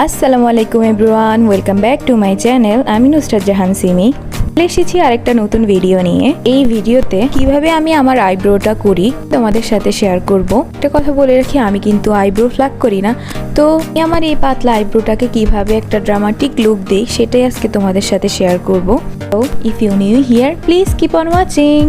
আসসালামু আলাইকুম everyone, welcome back to my channel. আমি নুসরাত জাহান সিমি এসেছি আরেকটা নতুন ভিডিও নিয়ে। এই ভিডিওতে কিভাবে আমি আমার আইব্রোটা করি তোমাদের সাথে শেয়ার করব। একটা কথা বলে রাখি, আমি কিন্তু আইব্রো প্লাক করি না। তো আমার এই পাতলা আইব্রোটাকে কিভাবে একটা ড্রামাটিক লুক দেই সেটাই আজকে তোমাদের সাথে শেয়ার করব। তো if you new here please keep on watching.